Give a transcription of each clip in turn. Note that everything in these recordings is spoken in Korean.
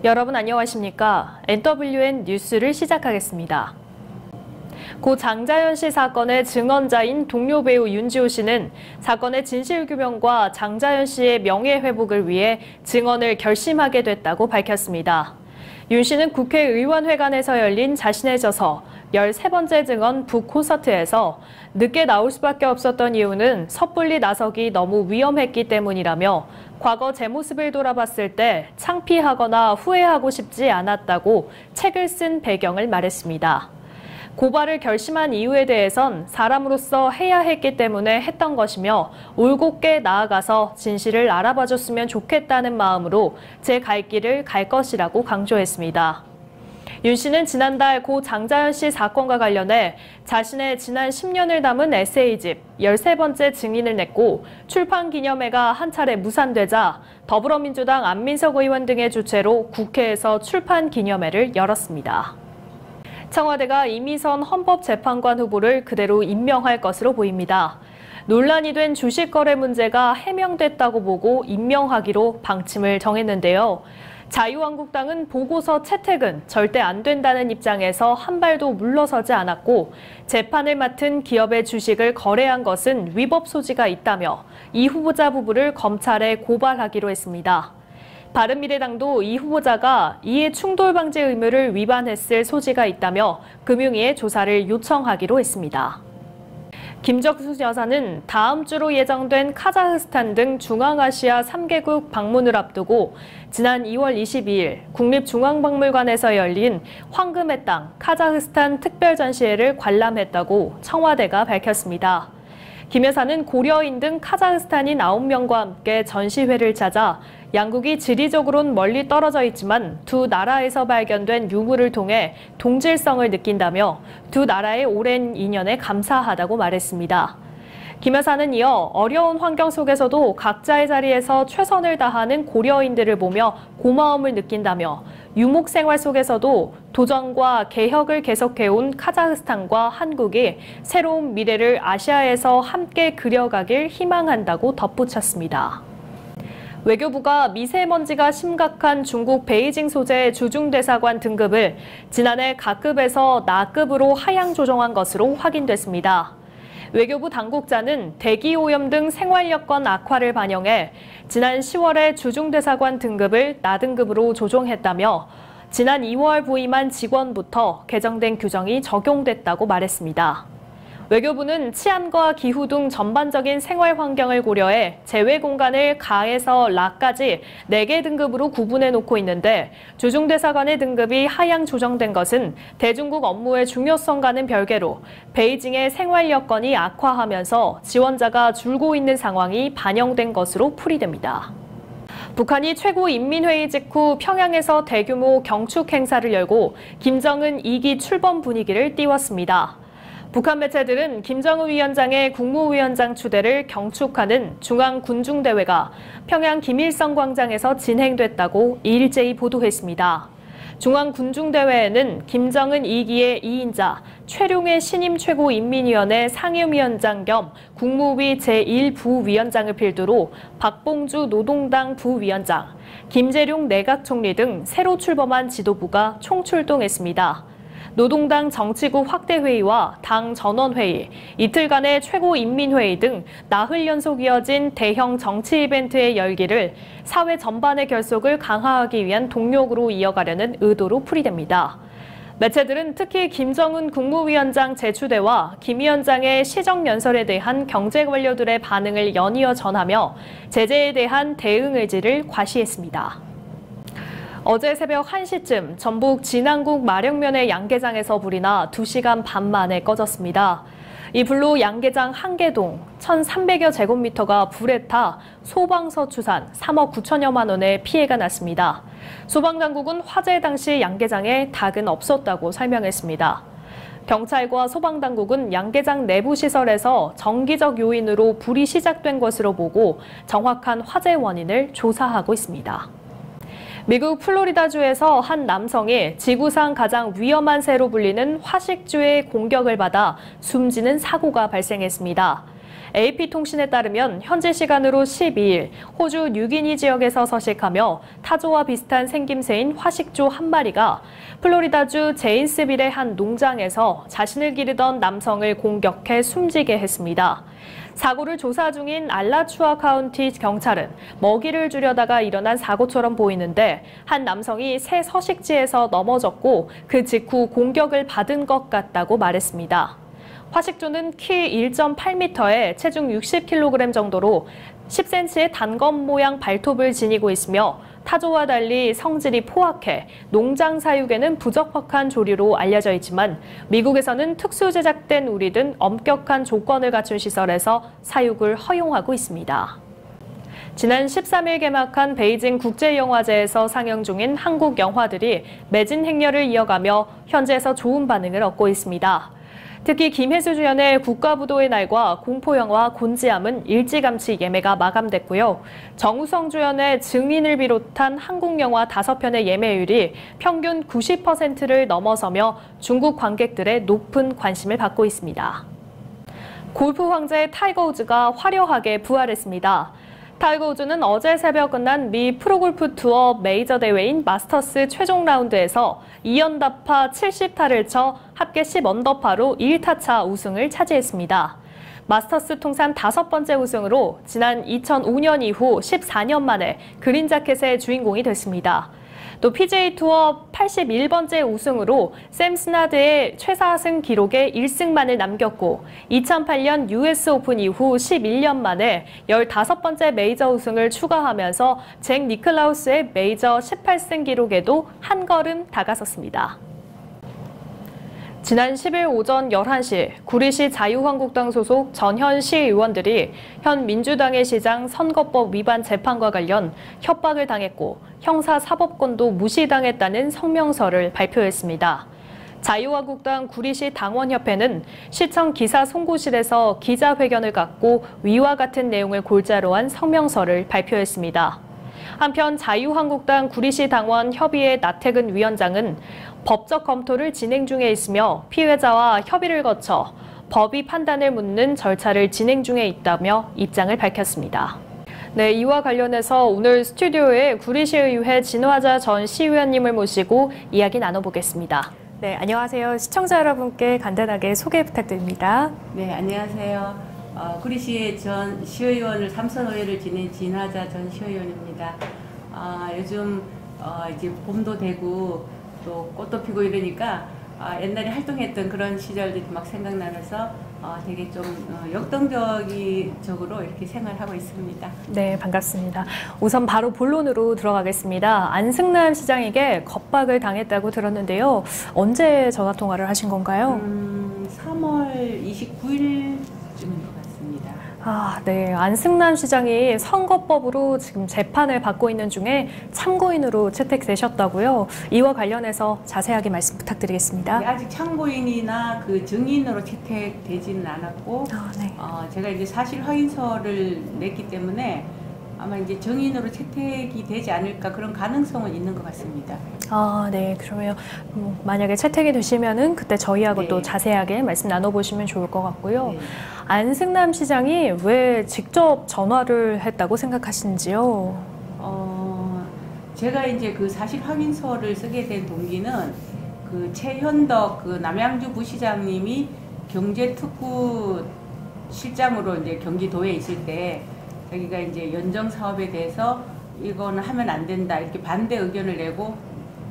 여러분 안녕하십니까? NWN 뉴스를 시작하겠습니다. 고 장자연 씨 사건의 증언자인 동료 배우 윤지호 씨는 사건의 진실규명과 장자연 씨의 명예회복을 위해 증언을 결심하게 됐다고 밝혔습니다. 윤 씨는 국회의원회관에서 열린 자신의 저서 13번째 증언 북콘서트에서 늦게 나올 수밖에 없었던 이유는 섣불리 나서기 너무 위험했기 때문이라며 과거 제 모습을 돌아봤을 때 창피하거나 후회하고 싶지 않았다고 책을 쓴 배경을 말했습니다. 고발을 결심한 이유에 대해선 사람으로서 해야 했기 때문에 했던 것이며 올곧게 나아가서 진실을 알아봐줬으면 좋겠다는 마음으로 제 갈 길을 갈 것이라고 강조했습니다. 윤 씨는 지난달 고 장자연 씨 사건과 관련해 자신의 지난 10년을 담은 에세이집 13번째 증인을 냈고 출판 기념회가 한 차례 무산되자 더불어민주당 안민석 의원 등의 주최로 국회에서 출판 기념회를 열었습니다. 청와대가 이미선 헌법재판관 후보를 그대로 임명할 것으로 보입니다. 논란이 된 주식거래 문제가 해명됐다고 보고 임명하기로 방침을 정했는데요. 자유한국당은 보고서 채택은 절대 안 된다는 입장에서 한 발도 물러서지 않았고 재판을 맡은 기업의 주식을 거래한 것은 위법 소지가 있다며 이 후보자 부부를 검찰에 고발하기로 했습니다. 바른미래당도 이 후보자가 이해 충돌 방지 의무를 위반했을 소지가 있다며 금융위에 조사를 요청하기로 했습니다. 김정숙 여사는 다음 주로 예정된 카자흐스탄 등 중앙아시아 3개국 방문을 앞두고 지난 2월 22일 국립중앙박물관에서 열린 황금의 땅 카자흐스탄 특별전시회를 관람했다고 청와대가 밝혔습니다. 김 여사는 고려인 등 카자흐스탄인 9명과 함께 전시회를 찾아 양국이 지리적으로는 멀리 떨어져 있지만 두 나라에서 발견된 유물을 통해 동질성을 느낀다며 두 나라의 오랜 인연에 감사하다고 말했습니다. 김 여사는 이어 어려운 환경 속에서도 각자의 자리에서 최선을 다하는 고려인들을 보며 고마움을 느낀다며 유목 생활 속에서도 도전과 개혁을 계속해온 카자흐스탄과 한국이 새로운 미래를 아시아에서 함께 그려가길 희망한다고 덧붙였습니다. 외교부가 미세먼지가 심각한 중국 베이징 소재 주중대사관 등급을 지난해 가급에서 나급으로 하향 조정한 것으로 확인됐습니다. 외교부 당국자는 대기오염 등 생활여건 악화를 반영해 지난 10월에 주중대사관 등급을 나등급으로 조정했다며 지난 2월 부임한 직원부터 개정된 규정이 적용됐다고 말했습니다. 외교부는 치안과 기후 등 전반적인 생활 환경을 고려해 제외 공간을 가에서 라까지 4개 등급으로 구분해 놓고 있는데 주중대사관의 등급이 하향 조정된 것은 대중국 업무의 중요성과는 별개로 베이징의 생활 여건이 악화하면서 지원자가 줄고 있는 상황이 반영된 것으로 풀이됩니다. 북한이 최고인민회의 직후 평양에서 대규모 경축 행사를 열고 김정은 2기 출범 분위기를 띄웠습니다. 북한 매체들은 김정은 위원장의 국무위원장 추대를 경축하는 중앙군중대회가 평양 김일성 광장에서 진행됐다고 일제히 보도했습니다. 중앙군중대회에는 김정은 2기의 2인자 최룡해 신임 최고인민위원회 상임위원장 겸 국무위 제1부위원장을 필두로 박봉주 노동당 부위원장, 김재룡 내각총리 등 새로 출범한 지도부가 총출동했습니다. 노동당 정치국 확대회의와 당 전원회의, 이틀간의 최고인민회의 등 나흘 연속 이어진 대형 정치 이벤트의 열기를 사회 전반의 결속을 강화하기 위한 동력으로 이어가려는 의도로 풀이됩니다. 매체들은 특히 김정은 국무위원장 재추대와 김 위원장의 시정연설에 대한 경제 관료들의 반응을 연이어 전하며 제재에 대한 대응 의지를 과시했습니다. 어제 새벽 1시쯤 전북 진안국 마령면의 양계장에서 불이 나 2시간 반 만에 꺼졌습니다. 이 불로 양계장 한계동 1,300여 제곱미터가 불에 타 소방서 추산 3억 9천여만 원의 피해가 났습니다. 소방당국은 화재 당시 양계장에 닭은 없었다고 설명했습니다. 경찰과 소방당국은 양계장 내부 시설에서 정기적 요인으로 불이 시작된 것으로 보고 정확한 화재 원인을 조사하고 있습니다. 미국 플로리다주에서 한 남성이 지구상 가장 위험한 새로 불리는 화식주의 공격을 받아 숨지는 사고가 발생했습니다. AP통신에 따르면 현지 시간으로 12일 호주 뉴기니 지역에서 서식하며 타조와 비슷한 생김새인 화식조 한 마리가 플로리다주 제인스빌의 한 농장에서 자신을 기르던 남성을 공격해 숨지게 했습니다. 사고를 조사 중인 알라추아 카운티 경찰은 먹이를 주려다가 일어난 사고처럼 보이는데 한 남성이 새 서식지에서 넘어졌고 그 직후 공격을 받은 것 같다고 말했습니다. 화식조는 키 1.8m에 체중 60kg 정도로 10cm의 단검 모양 발톱을 지니고 있으며 타조와 달리 성질이 포악해 농장 사육에는 부적합한 조류로 알려져 있지만 미국에서는 특수 제작된 우리 등 엄격한 조건을 갖춘 시설에서 사육을 허용하고 있습니다. 지난 13일 개막한 베이징 국제영화제에서 상영 중인 한국 영화들이 매진 행렬을 이어가며 현지에서 좋은 반응을 얻고 있습니다. 특히 김혜수 주연의 국가부도의 날과 공포영화 곤지암은 일찌감치 예매가 마감됐고요. 정우성 주연의 증인을 비롯한 한국 영화 5편의 예매율이 평균 90%를 넘어서며 중국 관객들의 높은 관심을 받고 있습니다. 골프 황제 타이거 우즈가 화려하게 부활했습니다. 타이거 우즈는 어제 새벽 끝난 미 프로골프 투어 메이저 대회인 마스터스 최종 라운드에서 2언더파 70타를 쳐 합계 10언더파로 1타차 우승을 차지했습니다. 마스터스 통산 5번째 우승으로 지난 2005년 이후 14년 만에 그린 자켓의 주인공이 됐습니다. 또 PGA 투어 81번째 우승으로 샘 스나드의 최사승 기록에 1승만을 남겼고 2008년 US 오픈 이후 11년 만에 15번째 메이저 우승을 추가하면서 잭 니클라우스의 메이저 18승 기록에도 한 걸음 다가섰습니다. 지난 10일 오전 11시 구리시 자유한국당 소속 전현 시의원들이 현 민주당의 시장 선거법 위반 재판과 관련 협박을 당했고 형사사법권도 무시당했다는 성명서를 발표했습니다. 자유한국당 구리시 당원협회는 시청 기사 송고실에서 기자회견을 갖고 위와 같은 내용을 골자로 한 성명서를 발표했습니다. 한편 자유한국당 구리시 당원 협의회 나태근 위원장은 법적 검토를 진행 중에 있으며 피해자와 협의를 거쳐 법이 판단을 묻는 절차를 진행 중에 있다며 입장을 밝혔습니다. 네, 이와 관련해서 오늘 스튜디오에 구리시의회 진화자 전 시의원님을 모시고 이야기 나눠보겠습니다. 네, 안녕하세요. 시청자 여러분께 간단하게 소개 부탁드립니다. 네, 안녕하세요. 구리시의 전 시의원을 삼선의회를 지낸 진화자 전 시의원입니다. 요즘 이제 봄도 되고 또 꽃도 피고 이러니까 옛날에 활동했던 그런 시절들이 막 생각나면서 되게 좀 역동적으로 이렇게 생활하고 있습니다. 네, 반갑습니다. 우선 바로 본론으로 들어가겠습니다. 안승남 시장에게 겁박을 당했다고 들었는데요. 언제 전화 통화를 하신 건가요? 3월 29일쯤인 것 같습니다. 네. 안승남 시장이 선거법으로 지금 재판을 받고 있는 중에 참고인으로 채택되셨다고요. 이와 관련해서 자세하게 말씀 부탁드리겠습니다. 네, 아직 참고인이나 그 증인으로 채택되지는 않았고, 네. 제가 이제 사실 확인서를 냈기 때문에 아마 이제 증인으로 채택이 되지 않을까 그런 가능성은 있는 것 같습니다. 네. 그러면 만약에 채택이 되시면은 그때 저희하고 네. 또 자세하게 말씀 나눠보시면 좋을 것 같고요. 네. 안승남 시장이 왜 직접 전화를 했다고 생각하시는지요? 제가 이제 그 사실 확인서를 쓰게 된 동기는 그 최현덕 그 남양주 부시장님이 경제특구 실장으로 이제 경기도에 있을 때 자기가 이제 연정 사업에 대해서 이거는 하면 안 된다 이렇게 반대 의견을 내고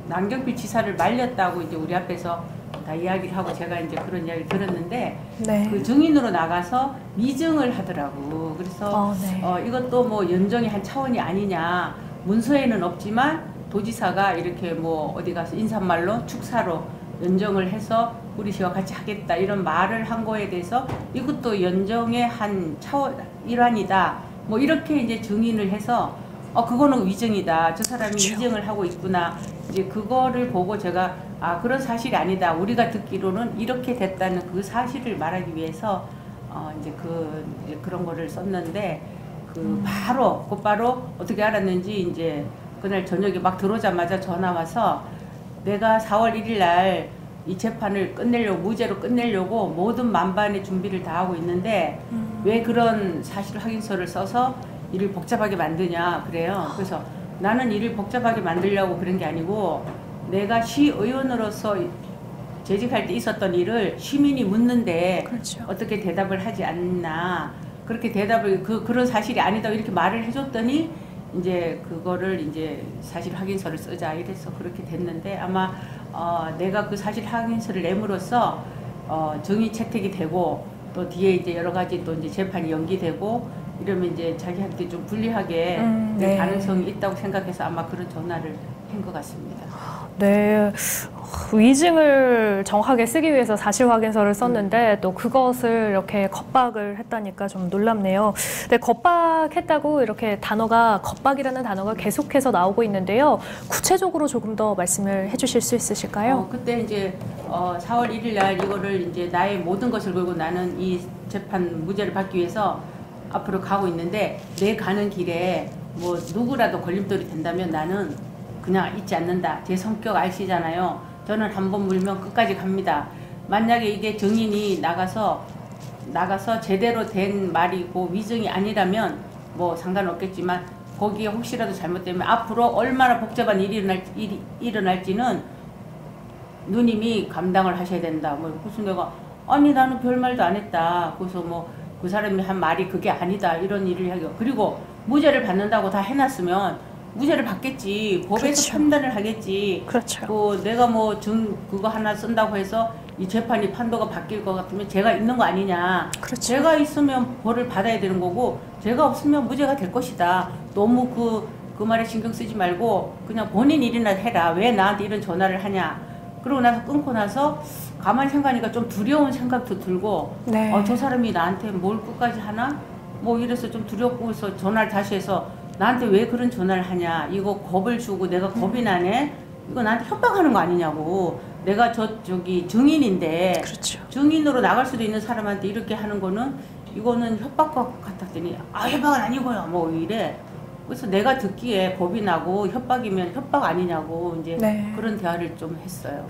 남경필 지사를 말렸다고 이제 우리 앞에서 다 이야기를 하고 제가 이제 그런 이야기를 들었는데 네. 그 증인으로 나가서 미증을 하더라고. 그래서 네. 이것도 뭐 연정의 한 차원이 아니냐. 문서에는 없지만 도지사가 이렇게 뭐 어디 가서 인사말로 축사로 연정을 해서 구리시와 같이 하겠다 이런 말을 한 거에 대해서 이것도 연정의 한 차원 일환이다. 뭐 이렇게 이제 증인을 해서 그거는 위증이다. 저 사람이 그렇죠. 위증을 하고 있구나. 이제 그거를 보고 제가 그런 사실이 아니다. 우리가 듣기로는 이렇게 됐다는 그 사실을 말하기 위해서 이제 그런 거를 썼는데 바로 곧바로 어떻게 알았는지 이제 그날 저녁에 막 들어오자마자 전화 와서 내가 4월 1일 날 이 재판을 끝내려고 무죄로 끝내려고 모든 만반의 준비를 다 하고 있는데 왜 그런 사실 확인서를 써서 일을 복잡하게 만드냐 그래요. 그래서 나는 일을 복잡하게 만들려고 그런 게 아니고 내가 시의원으로서 재직할 때 있었던 일을 시민이 묻는데 그렇죠. 어떻게 대답을 하지 않나 그렇게 대답을 그런 사실이 아니다 이렇게 말을 해줬더니 이제 그거를 이제 사실 확인서를 쓰자 이래서 그렇게 됐는데 아마 내가 그 사실 확인서를 내므로써 정의 채택이 되고 또 뒤에 이제 여러 가지 또 이제 재판이 연기되고 이러면 이제 자기한테 좀 불리하게 될 네. 가능성이 있다고 생각해서 아마 그런 전화를 한 것 같습니다. 네, 위증을 정확하게 쓰기 위해서 사실 확인서를 썼는데 또 그것을 이렇게 겁박을 했다니까 좀 놀랍네요. 네, 겁박했다고 이렇게 겁박이라는 단어가 계속해서 나오고 있는데요. 구체적으로 조금 더 말씀을 해주실 수 있으실까요? 그때 이제 4월 1일 날 이거를 이제 나의 모든 것을 걸고 나는 이 재판 무죄를 받기 위해서 앞으로 가고 있는데 내 가는 길에 뭐 누구라도 걸림돌이 된다면 나는 그냥 잊지 않는다. 제 성격 아시잖아요. 저는 한번 물면 끝까지 갑니다. 만약에 이게 증인이 나가서 제대로 된 말이고 위증이 아니라면 뭐 상관없겠지만 거기에 혹시라도 잘못되면 앞으로 얼마나 복잡한 일이 일어날지는 누님이 감당을 하셔야 된다. 뭐 무슨 내가 아니 나는 별말도 안 했다. 그래서 뭐 그 사람이 한 말이 그게 아니다. 이런 일을 하고 그리고 무죄를 받는다고 다 해놨으면 무죄를 받겠지. 법에서 그렇죠. 판단을 하겠지. 그렇죠. 내가 뭐 그거 하나 쓴다고 해서 이 재판이 판도가 바뀔 것 같으면 제가 있는 거 아니냐. 그렇죠. 제가 있으면 벌을 받아야 되는 거고 제가 없으면 무죄가 될 것이다. 너무 그 말에 신경 쓰지 말고 그냥 본인 일이나 해라. 왜 나한테 이런 전화를 하냐. 그러고 나서 끊고 나서 가만히 생각하니까 좀 두려운 생각도 들고 네. 저 사람이 나한테 뭘 끝까지 하나? 뭐 이래서 좀 두렵고 해서 전화를 다시 해서 나한테 왜 그런 전화를 하냐. 이거 겁을 주고 내가 겁이 나네. 이거 나한테 협박하는 거 아니냐고. 내가 저기 증인인데 그렇죠. 증인으로 나갈 수도 있는 사람한테 이렇게 하는 거는 이거는 협박과 같았더니 협박은 아니고요. 뭐 이래. 그래서 내가 듣기에 겁이 나고 협박이면 협박 아니냐고 이제 네. 그런 대화를 좀 했어요.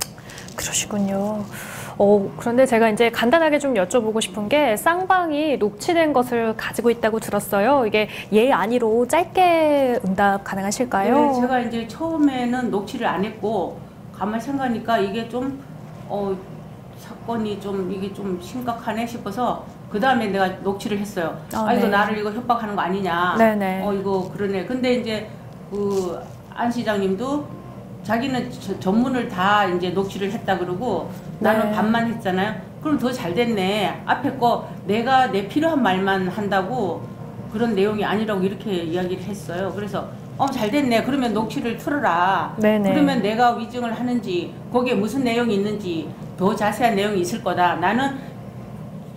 그러시군요. 그런데 제가 이제 간단하게 좀 여쭤보고 싶은 게 쌍방이 녹취된 것을 가지고 있다고 들었어요. 이게 예, 아니로 짧게 응답 가능하실까요? 네, 제가 이제 처음에는 녹취를 안 했고 가만히 생각하니까 이게 좀 사건이 좀 이게 좀 심각하네 싶어서 그 다음에 내가 녹취를 했어요. 이거 네. 나를 이거 협박하는 거 아니냐. 네네. 이거 그러네. 근데 이제 안 시장님도 자기는 전문을 다 이제 녹취를 했다 그러고 나는 네. 반만 했잖아요. 그럼 더 잘 됐네. 앞에 거 내가 내 필요한 말만 한다고 그런 내용이 아니라고 이렇게 이야기를 했어요. 그래서 잘 됐네. 그러면 녹취를 틀어라. 네네. 그러면 내가 위증을 하는지 거기에 무슨 내용이 있는지 더 자세한 내용이 있을 거다. 나는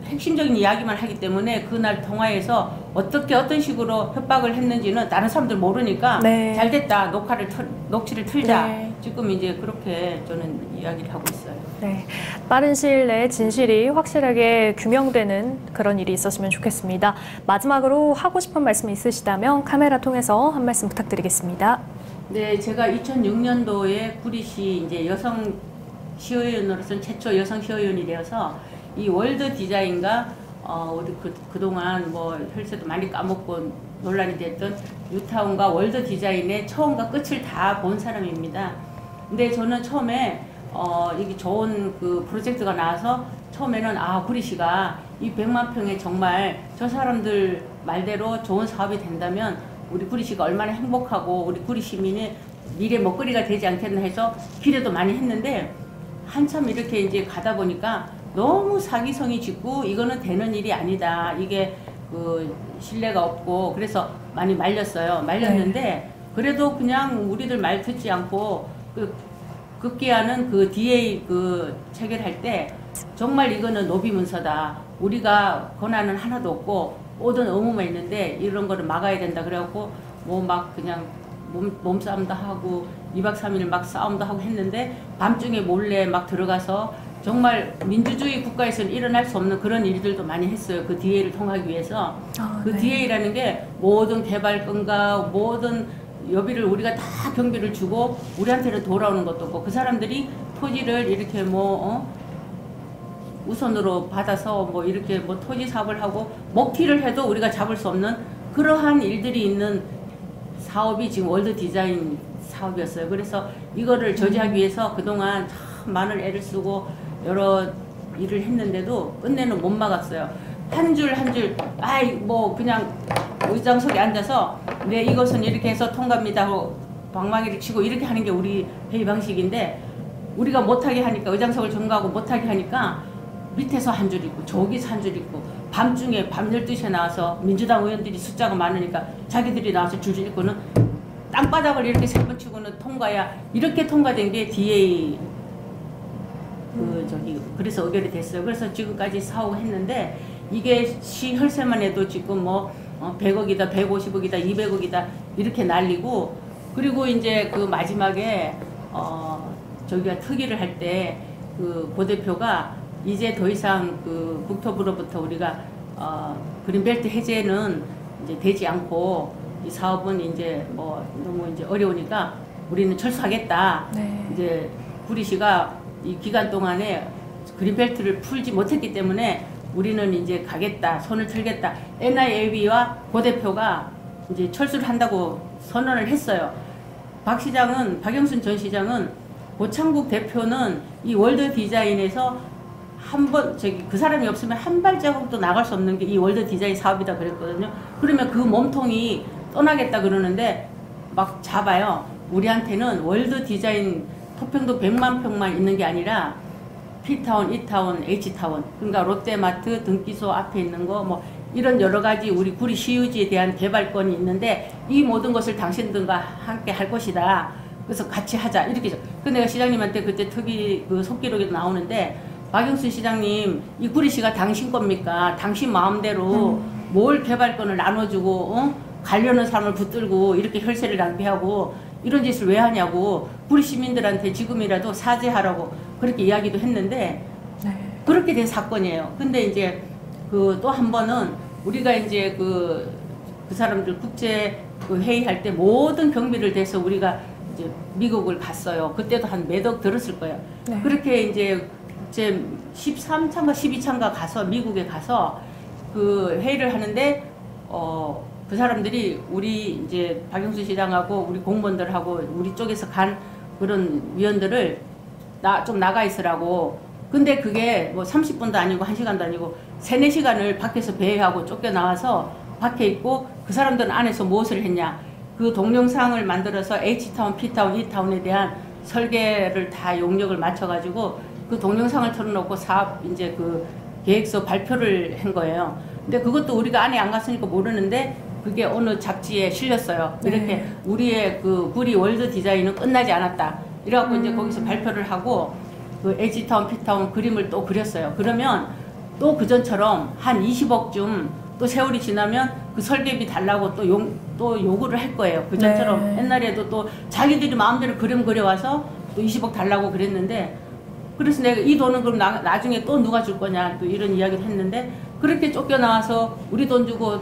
핵심적인 이야기만 하기 때문에 그날 통화에서 어떤 식으로 협박을 했는지는 다른 사람들 모르니까 네. 잘 됐다. 녹취를 틀자. 네. 지금 이제 그렇게 저는 이야기를 하고 있어요. 네, 빠른 시일 내에 진실이 확실하게 규명되는 그런 일이 있었으면 좋겠습니다. 마지막으로 하고 싶은 말씀 있으시다면 카메라 통해서 한 말씀 부탁드리겠습니다. 네, 제가 2006년도에 구리시 이제 여성 시의원으로서는 최초 여성 시의원이 되어서 이 월드 디자인과 우리 그동안 뭐 혈세도 많이 까먹고 논란이 됐던 뉴타운과 월드 디자인의 처음과 끝을 다 본 사람입니다. 근데 저는 처음에 이게 좋은 그 프로젝트가 나와서 처음에는 구리시가 이 100만 평에 정말 저 사람들 말대로 좋은 사업이 된다면 우리 구리시가 얼마나 행복하고 우리 구리 시민의 미래 먹거리가 되지 않겠나 해서 기대도 많이 했는데 한참 이렇게 이제 가다 보니까 너무 사기성이 짙고 이거는 되는 일이 아니다. 이게 그 신뢰가 없고 그래서 많이 말렸어요. 말렸는데 네. 그래도 그냥 우리들 말 듣지 않고 급기야는 그 DA 그 체결할 때 정말 이거는 노비 문서다. 우리가 권한은 하나도 없고 모든 의무만 있는데 이런 거를 막아야 된다. 그래갖고 뭐 막 그냥 몸싸움도 하고 2박 3일 막 싸움도 하고 했는데 밤중에 몰래 막 들어가서 정말 민주주의 국가에서는 일어날 수 없는 그런 일들도 많이 했어요. 그 DA를 통하기 위해서. 그 네. DA라는 게 모든 개발건과 모든 여비를 우리가 다 경비를 주고 우리한테는 돌아오는 것도 없고 그 사람들이 토지를 이렇게 뭐 우선으로 받아서 뭐 이렇게 뭐 토지 사업을 하고 먹튀를 해도 우리가 잡을 수 없는 그러한 일들이 있는 사업이 지금 월드 디자인 사업이었어요. 그래서 이거를 저지하기 위해서 그동안 참 많은 애를 쓰고 여러 일을 했는데도 끝내는 못 막았어요. 한 줄 한 줄, 아이 뭐 그냥 의장석에 앉아서 네 이것은 이렇게 해서 통과입니다 하고 방망이를 치고 이렇게 하는 게 우리 회의 방식인데, 우리가 못하게 하니까 의장석을 점거하고 못하게 하니까 밑에서 한 줄 있고 저기서 한 줄 있고 밤중에 밤 12시에 나와서 민주당 의원들이 숫자가 많으니까 자기들이 나와서 줄줄 읽고는 땅바닥을 이렇게 세 번 치고는 통과야. 이렇게 통과된 게 DA 그래서 의결이 됐어요. 그래서 지금까지 사오고 했는데 이게 시 혈세만 해도 지금 뭐 100억이다 150억이다 200억이다 이렇게 날리고, 그리고 이제 그 마지막에 저기가 특위를 할 때 그 고대표가 이제 더 이상 그 국토부로부터 우리가 그린벨트 해제는 이제 되지 않고 이 사업은 이제 뭐 너무 이제 어려우니까 우리는 철수하겠다. 네. 이제 구리시가 이 기간 동안에 그린벨트를 풀지 못했기 때문에 우리는 이제 가겠다, 손을 틀겠다. NIAB와 고대표가 이제 철수를 한다고 선언을 했어요. 박 시장은, 박영순 전 시장은 고창국 대표는 이 월드 디자인에서 한 번 그 사람이 없으면 한 발자국도 나갈 수 없는 게 이 월드 디자인 사업이다 그랬거든요. 그러면 그 몸통이 떠나겠다 그러는데 막 잡아요. 우리한테는 월드 디자인 토평도 100만 평만 있는 게 아니라 P타운, E타운, H타운, 그러니까 롯데마트, 등기소 앞에 있는 거 뭐 이런 여러 가지 우리 구리 시유지에 대한 개발권이 있는데 이 모든 것을 당신들과 함께 할 것이다. 그래서 같이 하자. 이렇게. 그 내가 시장님한테 그때 특위 그 속기록에도 나오는데, 박영순 시장님, 이 구리시가 당신 겁니까? 당신 마음대로 뭘 개발권을 나눠주고 가려는 사람을 붙들고 이렇게 혈세를 낭비하고 이런 짓을 왜 하냐고 구리 시민들한테 지금이라도 사죄하라고 그렇게 이야기도 했는데, 네. 그렇게 된 사건이에요. 근데 이제 그 또 한 번은 우리가 이제 그 사람들 국제 그 회의할 때 모든 경비를 대서 우리가 이제 미국을 갔어요. 그때도 한 몇 억 들었을 거예요. 네. 그렇게 이제 국제 13차인가 12차인가 가서 미국에 가서 그 회의를 하는데 그 사람들이 우리 이제 박영수 시장하고 우리 공무원들하고 우리 쪽에서 간 그런 위원들을 좀 나가 있으라고. 근데 그게 뭐 30분도 아니고 1시간도 아니고 3, 4시간을 밖에서 배회하고 쫓겨나와서 밖에 있고, 그 사람들은 안에서 무엇을 했냐. 그 동영상을 만들어서 H타운, P타운, E타운에 대한 설계를 다 용역을 맞춰가지고 그 동영상을 틀어놓고 사업 이제 그 계획서 발표를 한 거예요. 근데 그것도 우리가 안에 안 갔으니까 모르는데 그게 어느 잡지에 실렸어요. 이렇게 네. 우리의 그 구리 월드 디자인은 끝나지 않았다. 이래갖고 이제 거기서 발표를 하고 그 H타운, P타운 그림을 또 그렸어요. 그러면 또 그전처럼 한 20억쯤 또 세월이 지나면 그 설계비 달라고 또 요구를 할 거예요. 그전처럼. 네. 옛날에도 또 자기들이 마음대로 그림 그려와서 또 20억 달라고 그랬는데, 그래서 내가 이 돈은 그럼 나중에 또 누가 줄 거냐 또 이런 이야기를 했는데, 그렇게 쫓겨나와서 우리 돈 주고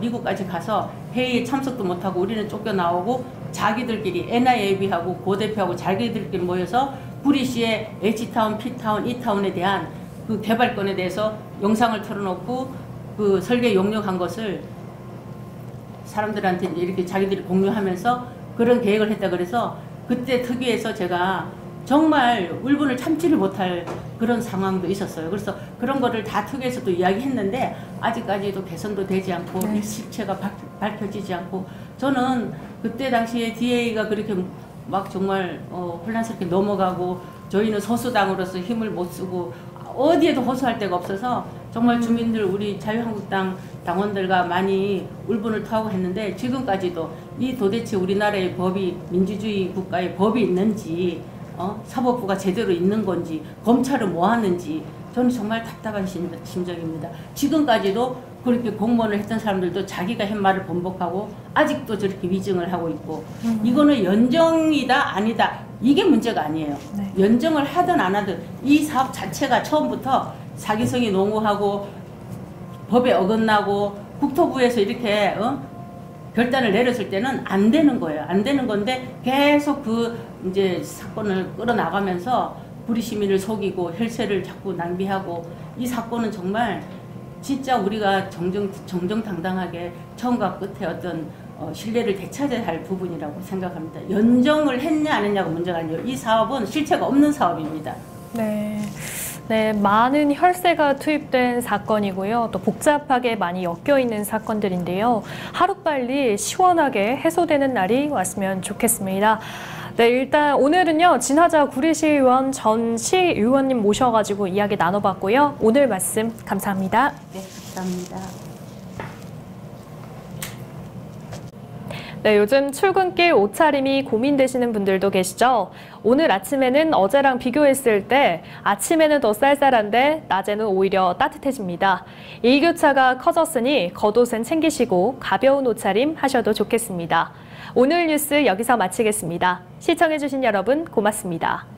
미국까지 가서 회의에 참석도 못하고 우리는 쫓겨나오고 자기들끼리 NIAB하고 고대표하고 자기들끼리 모여서 구리시의 H타운, P타운, E타운에 대한 그 개발권에 대해서 영상을 틀어놓고 그 설계 용역한 것을 사람들한테 이렇게 자기들이 공유하면서 그런 계획을 했다. 그래서 그때 특위에서 제가 정말 울분을 참지를 못할 그런 상황도 있었어요. 그래서 그런 거를 다 특위에서도 이야기했는데 아직까지도 개선도 되지 않고 네. 실체가 밝혀지지 않고, 저는 그때 당시에 DA가 그렇게 막 정말 혼란스럽게 넘어가고 저희는 소수당으로서 힘을 못 쓰고 어디에도 호소할 데가 없어서 정말 주민들 우리 자유한국당 당원들과 많이 울분을 토하고 했는데, 지금까지도 이 도대체 우리나라의 법이 민주주의 국가의 법이 있는지 사법부가 제대로 있는 건지 검찰은 뭐 하는지 저는 정말 답답한 심정입니다. 지금까지도 그렇게 공무원을 했던 사람들도 자기가 한 말을 번복하고 아직도 저렇게 위증을 하고 있고, 이거는 연정이다 아니다 이게 문제가 아니에요. 네. 연정을 하든 안 하든 이 사업 자체가 처음부터 사기성이 농후하고 법에 어긋나고 국토부에서 이렇게 결단을 내렸을 때는 안 되는 거예요. 안 되는 건데 계속 그 이제 사건을 끌어나가면서 우리 시민을 속이고 혈세를 자꾸 낭비하고 이 사건은 정말 진짜 우리가 정정당당하게 처음과 끝에 어떤 신뢰를 되찾아야 할 부분이라고 생각합니다. 연정을 했냐 안 했냐가 문제가 아니에요. 이 사업은 실체가 없는 사업입니다. 네. 네, 많은 혈세가 투입된 사건이고요. 또 복잡하게 많이 엮여 있는 사건들인데요. 하루빨리 시원하게 해소되는 날이 왔으면 좋겠습니다. 네, 일단 오늘은요, 진하자 구리시의원 전 시의원님 모셔가지고 이야기 나눠봤고요. 오늘 말씀 감사합니다. 네, 감사합니다. 네, 요즘 출근길 옷차림이 고민되시는 분들도 계시죠? 오늘 아침에는 어제랑 비교했을 때 아침에는 더 쌀쌀한데 낮에는 오히려 따뜻해집니다. 일교차가 커졌으니 겉옷은 챙기시고 가벼운 옷차림 하셔도 좋겠습니다. 오늘 뉴스 여기서 마치겠습니다. 시청해주신 여러분 고맙습니다.